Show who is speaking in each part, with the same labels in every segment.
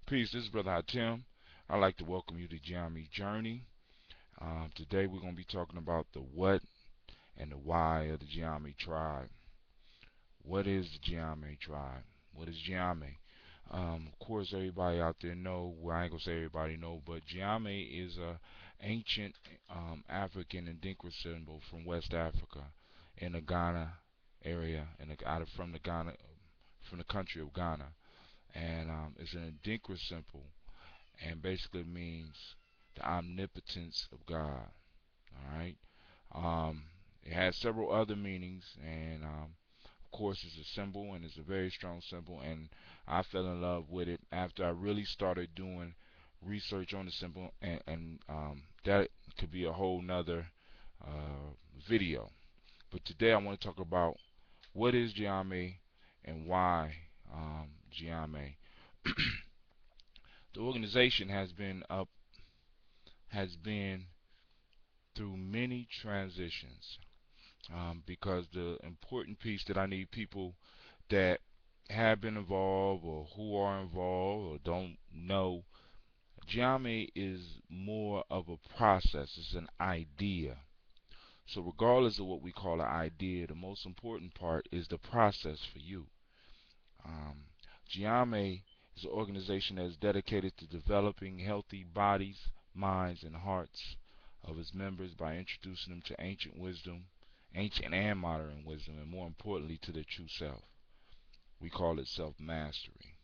Speaker 1: Peace, this is Brother Hatim. I'd like to welcome you to Gye-Nyame Journey. Today we're going to be talking about the what and the why of the Gye-Nyame Tribe. What is the Gye-Nyame Tribe? What is Gye-Nyame? Of course, everybody out there know, well, I ain't going to say everybody know, but Gye-Nyame is a ancient African Ndinkra symbol from West Africa in the Ghana area, from the country of Ghana. And it's an Ndinkra symbol and basically means the omnipotence of God. All right. Um, it has several other meanings, and of course, it's a symbol, and it's a very strong symbol. And I fell in love with it after I really started doing research on the symbol, and that could be a whole nother uh, video. But today, I want to talk about what is Gye-Nyame and why Gye-Nyame. The organization has been through many transitions, because the important piece that I need people that have been involved or who are involved or don't know, Gye-Nyame is more of a process. It's an idea. So regardless of what we call an idea, the most important part is the process for you. Um, Gye-Nyame is an organization that is dedicated to developing healthy bodies, minds, and hearts of its members by introducing them to ancient and modern wisdom, and more importantly, to their true self. We call it self-mastery.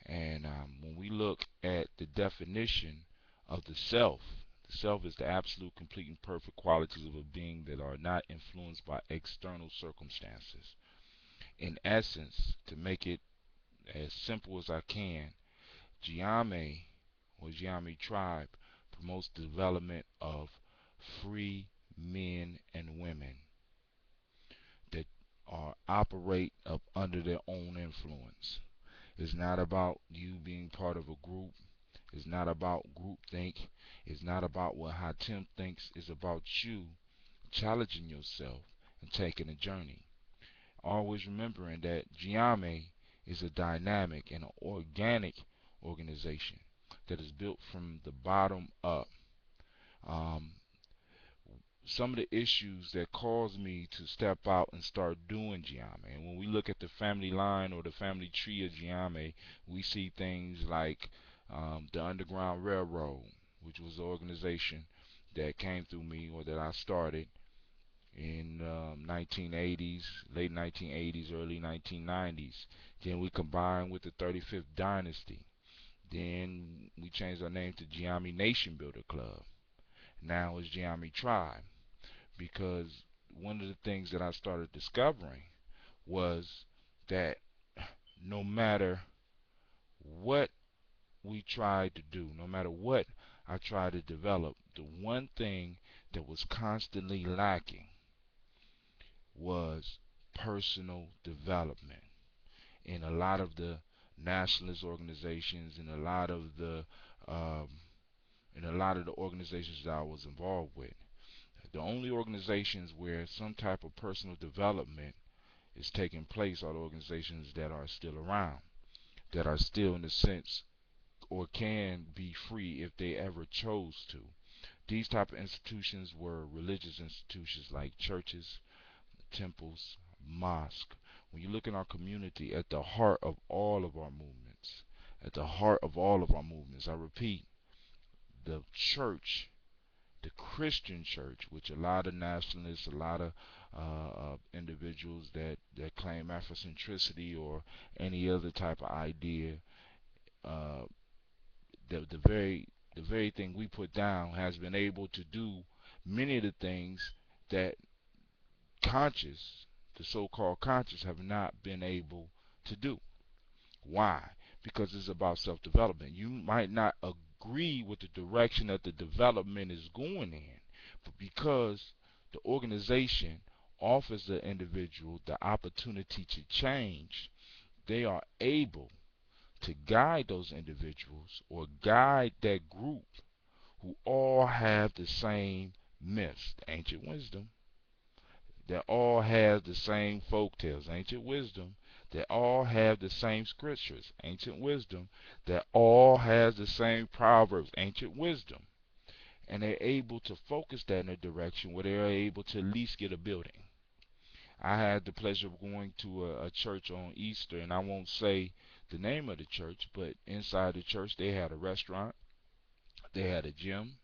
Speaker 1: And when we look at the definition of the self is the absolute, complete, and perfect qualities of a being that are not influenced by external circumstances. In essence, to make it as simple as I can, Gye-Nyame or Gye-Nyame Tribe promotes the development of free men and women that operate up under their own influence. It's not about you being part of a group. It's not about groupthink. It's not about what Hatim thinks. It's about you challenging yourself and taking a journey. Always remembering that Gye-Nyame is a dynamic and an organic organization that is built from the bottom up. Um, some of the issues that caused me to step out and start doing Gye-Nyame. And when we look at the family line or the family tree of Gye-Nyame, we see things like the Underground Railroad, which was the organization that came through me or that I started in 1980s, late 1980s, early 1990s. Then we combined with the 35th Dynasty. Then we changed our name to Gye-Nyame Nation Builder Club. Now it's Gye-Nyame Tribe, because one of the things that I started discovering was that no matter what we tried to do, no matter what I tried to develop, the one thing that was constantly lacking was personal development. In a lot of the nationalist organizations, um, in a lot of the organizations that I was involved with, the only organizations where some type of personal development is taking place are the organizations that are still around, that are still in a sense or can be free if they ever chose to. These type of institutions were religious institutions like churches, temples, mosques. When you look in our community, at the heart of all of our movements, at the heart of all of our movements, I repeat, the church, the Christian church, which a lot of nationalists, a lot of individuals that claim Afrocentricity or any other type of idea, uh, the very thing we put down has been able to do many of the things that conscious, the so-called conscious, have not been able to do. Why? Because it's about self-development. You might not agree with the direction that the development is going in, but because the organization offers the individual the opportunity to change, they are able to guide those individuals or guide that group who all have the same myths, the ancient wisdom, that all have the same folk tales, ancient wisdom, that all have the same scriptures, ancient wisdom, that all has the same proverbs, ancient wisdom, and they're able to focus that in a direction where they're able to at least get a building. I had the pleasure of going to a church on Easter, and I won't say the name of the church, but inside the church they had a restaurant, they had a gym,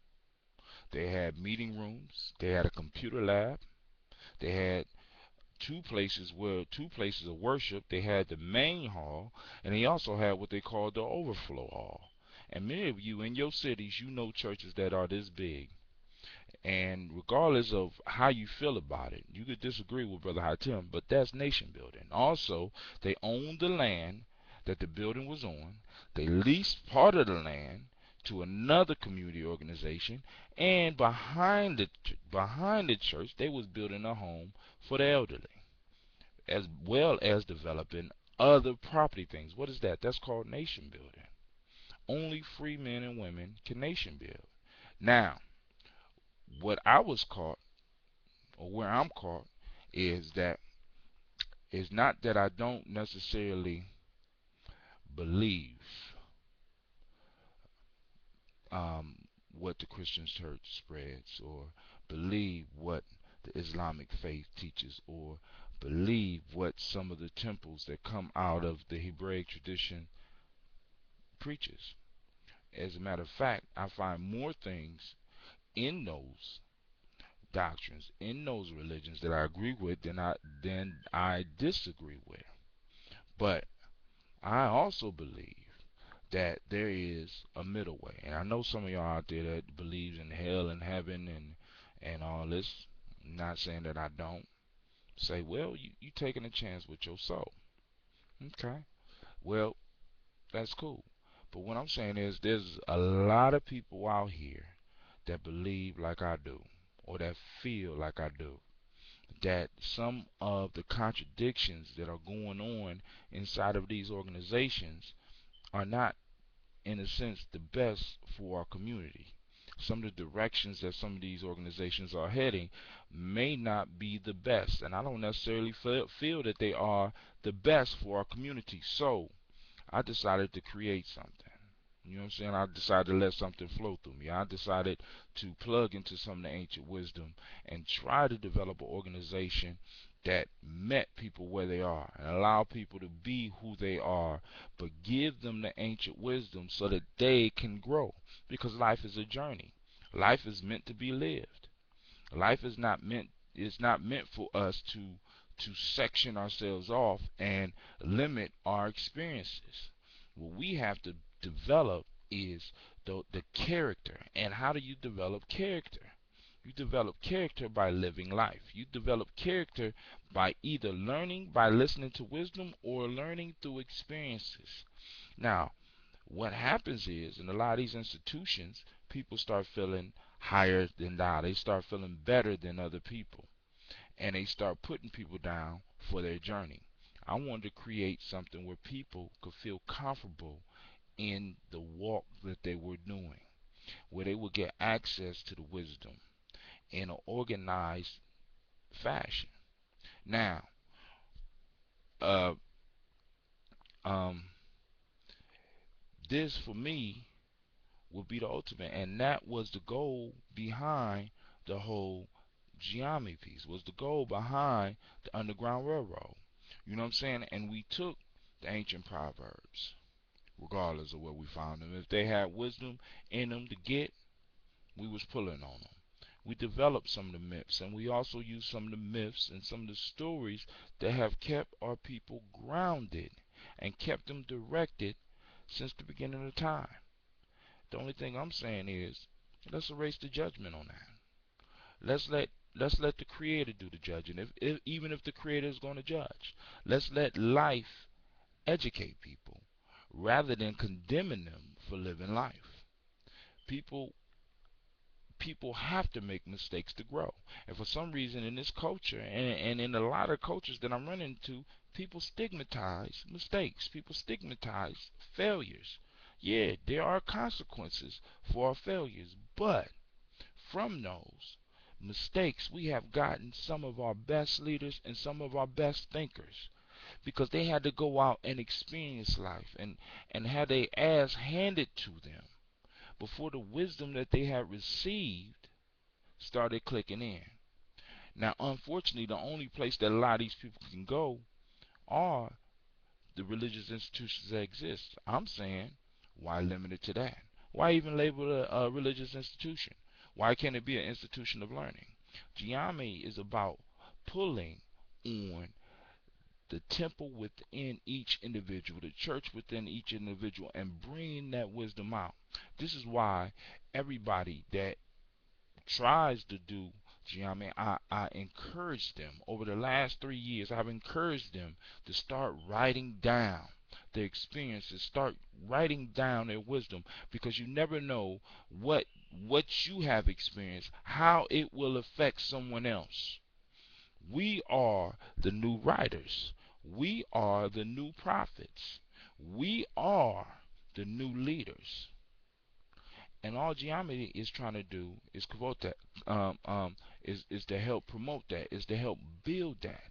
Speaker 1: they had meeting rooms, they had a computer lab, they had two places of worship. They had the main hall, and they also had what they called the overflow hall. And many of you in your cities, you know churches that are this big. And regardless of how you feel about it, you could disagree with Brother Hatim, but that's nation building. Also, they owned the land that the building was on. They leased part of the land to another community organization, and behind the church, they was building a home for the elderly, as well as developing other property things. What is that? That's called nation building. Only free men and women can nation build. Now, what I was caught, or where I'm caught, is that it's not that I don't necessarily believe um, what the Christian church spreads, or believe what the Islamic faith teaches, or believe what some of the temples that come out of the Hebraic tradition preaches. As a matter of fact, I find more things in those doctrines, in those religions that I agree with than I disagree with. But I also believe that there is a middle way. And I know some of y'all out there that believes in hell and heaven and all this. I'm not saying that I don't. Say, well, you taking a chance with your soul. Okay. Well, that's cool. But what I'm saying is there's a lot of people out here that believe like I do, or that feel like I do, that some of the contradictions that are going on inside of these organizations are not, in a sense, the best for our community. Some of the directions that some of these organizations are heading may not be the best, and I don't necessarily feel that they are the best for our community. So I decided to create something. You know what I'm saying? I decided to let something flow through me. I decided to plug into some of the ancient wisdom and try to develop an organization that met people where they are and allow people to be who they are, but give them the ancient wisdom so that they can grow. Because life is a journey. Life is meant to be lived. Life is not meant for us to section ourselves off and limit our experiences. What we have to develop is the character. And how do you develop character? You develop character by living life. You develop character by either learning by listening to wisdom or learning through experiences. Now, what happens is in a lot of these institutions, people start feeling higher than thou. They start feeling better than other people, and they start putting people down for their journey. I wanted to create something where people could feel comfortable in the walk that they were doing, where they would get access to the wisdom in an organized fashion. Now, uh, um, this for me would be the ultimate, and that was the goal behind the whole Gye-Nyame piece. Was the goal behind the Underground Railroad? You know what I'm saying? And we took the ancient proverbs, regardless of where we found them. If they had wisdom in them to get, we was pulling on them. We developed some of the myths, and we also used some of the myths and some of the stories that have kept our people grounded and kept them directed since the beginning of time. The only thing I'm saying is, let's erase the judgment on that. Let's let let's let the Creator do the judging. If even if the Creator is going to judge, let's let life educate people rather than condemning them for living life. People people have to make mistakes to grow. And for some reason in this culture and in a lot of cultures that I'm running into, people stigmatize mistakes. People stigmatize failures. Yeah, there are consequences for our failures, but from those mistakes we have gotten some of our best leaders and some of our best thinkers. because they had to go out and experience life and had their ass handed to them before the wisdom that they had received started clicking in. Now, unfortunately, the only place that a lot of these people can go are the religious institutions that exist. I'm saying, why limit it to that? Why even label it a religious institution? Why can't it be an institution of learning? Gye-Nyame is about pulling on the temple within each individual, the church within each individual, and bringing that wisdom out. This is why everybody that tries to do Gye-Nyame, I encourage them over the last 3 years. I've encouraged them to start writing down their experiences, start writing down their wisdom, because you never know what you have experienced, how it will affect someone else. We are the new writers. We are the new prophets. We are the new leaders. And all Gye-Nyame is trying to do is promote that, is to help promote that, is to help build that.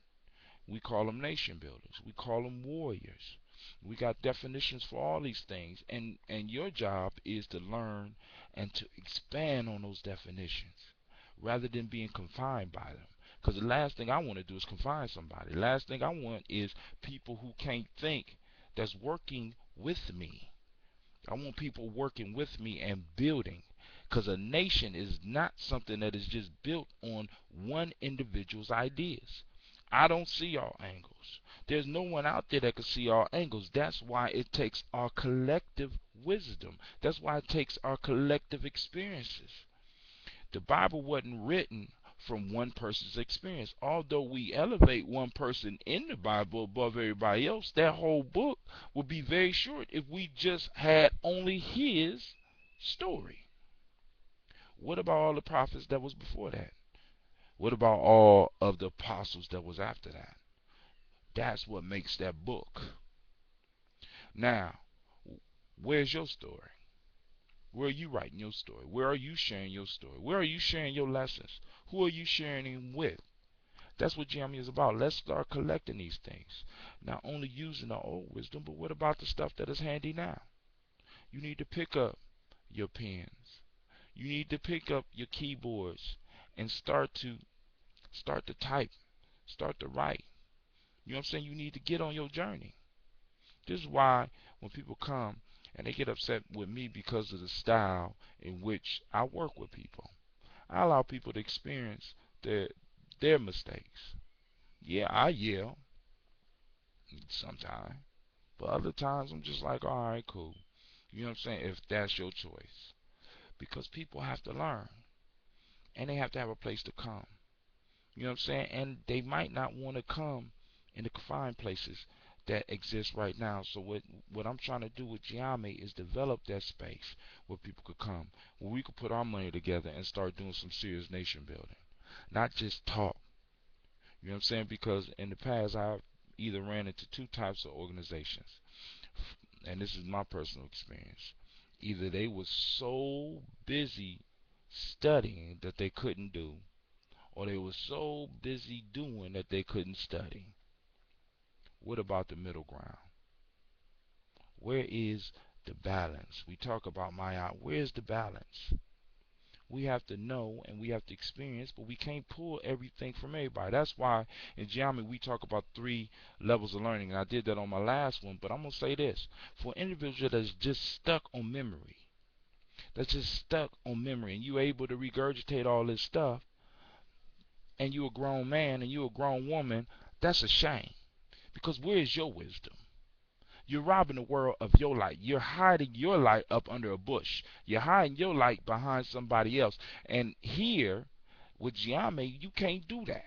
Speaker 1: We call them nation builders. We call them warriors. We got definitions for all these things, and your job is to learn and to expand on those definitions rather than being confined by them. Because the last thing I want to do is confine somebody. The last thing I want is people who can't think that's working with me. I want people working with me and building, because a nation is not something that is just built on one individual's ideas. I don't see all angles. There's no one out there that can see all angles. That's why it takes our collective wisdom. That's why it takes our collective experiences. The Bible wasn't written from one person's experience. Although we elevate one person in the Bible above everybody else, that whole book would be very short if we just had only his story. What about all the prophets that was before that? What about all of the apostles that was after that? That's what makes that book. Now, where's your story? Where are you writing your story? Where are you sharing your story? Where are you sharing your lessons? Who are you sharing them with? That's what Gye-Nyame is about. Let's start collecting these things. Not only using the old wisdom, but what about the stuff that is handy now? You need to pick up your pens. You need to pick up your keyboards and start to type, start to write. You know what I'm saying? You need to get on your journey. This is why when people come and they get upset with me because of the style in which I work with people, I allow people to experience their mistakes. Yeah, I yell sometimes, but other times I'm just like, all right, cool. You know what I'm saying? If that's your choice, because people have to learn and they have to have a place to come. You know what I'm saying? And they might not want to come in the confined places that exist right now. So what I'm trying to do with Gye-Nyame is develop that space where people could come, where we could put our money together and start doing some serious nation building, not just talk. You know what I'm saying? Because in the past I've either ran into two types of organizations, and this is my personal experience. Either they were so busy studying that they couldn't do, or they were so busy doing that they couldn't study. What about the middle ground? Where is the balance? We talk about Maya. Where's the balance? We have to know and we have to experience, but we can't pull everything from everybody. That's why in Gye-Nyame we talk about 3 levels of learning. And I did that on my last one, but I'm going to say this. For an individual that's just stuck on memory, and you're able to regurgitate all this stuff, and you're a grown man and you're a grown woman, that's a shame. Because where is your wisdom? You're robbing the world of your light. You're hiding your light up under a bush. You're hiding your light behind somebody else. And here, with Gye-Nyame, you can't do that.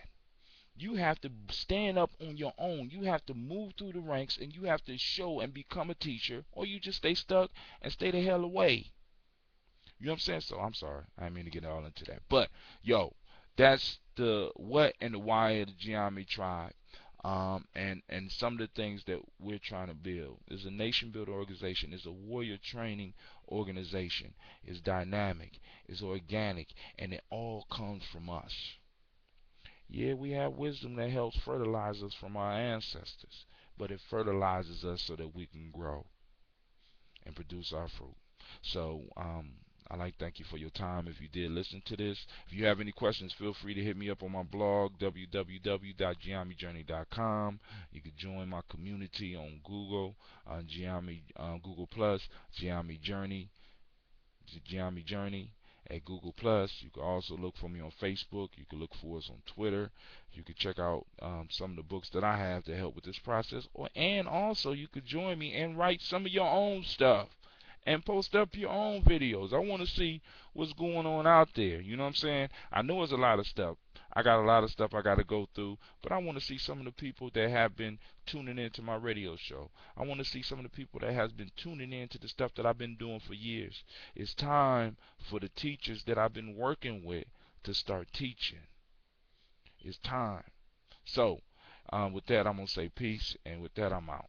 Speaker 1: You have to stand up on your own. You have to move through the ranks, and you have to show and become a teacher, or you just stay stuck and stay the hell away. You know what I'm saying? So I'm sorry. I didn't mean to get all into that. But, yo, that's the what and the why of the Gye-Nyame Tribe. And some of the things that we're trying to build is a nation builder organization, is a warrior training organization, is dynamic, is organic, and it all comes from us. Yeah, we have wisdom that helps fertilize us from our ancestors. but it fertilizes us so that we can grow and produce our fruit. So, I'd like to thank you for your time. If you did listen to this, if you have any questions, feel free to hit me up on my blog, www.gye-nyame.com. You can join my community on Google, Gye-Nyame, Google Plus, Gye-Nyame Journey, Gye-Nyame Journey at Google Plus. You can also look for me on Facebook. You can look for us on Twitter. You can check out some of the books that I have to help with this process. And also, you could join me and write some of your own stuff and post up your own videos. I want to see what's going on out there. You know what I'm saying? I know it's a lot of stuff. I got a lot of stuff I got to go through, but I want to see some of the people that have been tuning into my radio show. I want to see some of the people that has been tuning into the stuff that I've been doing for years. It's time for the teachers that I've been working with to start teaching. It's time. So, with that, I'm going to say peace, and with that, I'm out.